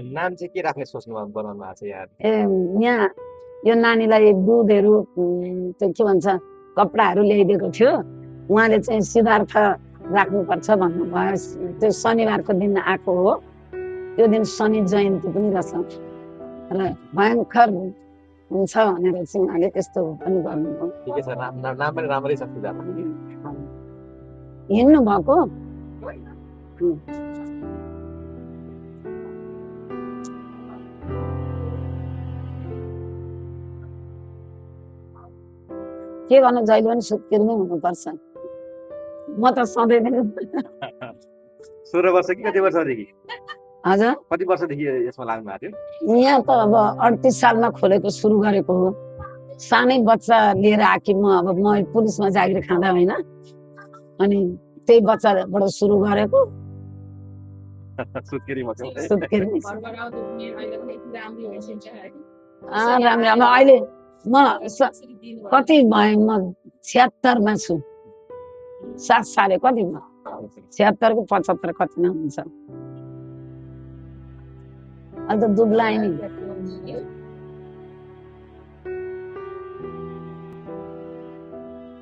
नाम चाहिँ के राख्ने सोच्नु बनाउनु भएको छ यहाँ? ए यहाँ यो नानीलाई दुधहरू त्यो के भन्छ कपडाहरू ल्याइदिएको थियो, उहाँले चाहिँ सिद्धार्थ राख्नुपर्छ भन्नुभयो। त्यो शनिबारको दिन आएको हो, त्यो दिन शनि जयन्ती पनि रहेछ र भयङ्कर हुन्छ भनेर चाहिँ उहाँले त्यस्तो पनि गर्नुभयो। ठिकै छ, नाम पनि राम्रै छ सिद्धार्थ। हिँड्नु भएको के गर्नु, जहिले पनि सुत्केरीमै हुनुपर्छ। म त सधैँ नै 16 वर्ष कि कति वर्षदेखि? हजुर, कति वर्षदेखि यसमा लाग्नु भएको थियो? यहाँ त अब 38 सालमा खोलेको सुरु गरेको हो। सानै बच्चा लिएर आएकी म, अब म पुलिसमा जागिर खाँदा होइन, अनि त्यही बच्चाबाट सुरु गरेको। सुत्केरीमा चाहिँ सुत्केरी राम्रो राम्रो। अहिले म कति भएँ, म 76 मा छु। 7 साले कति 76 को 75 कति न हुन्छ। अहिले त दुब्लाएँ नि।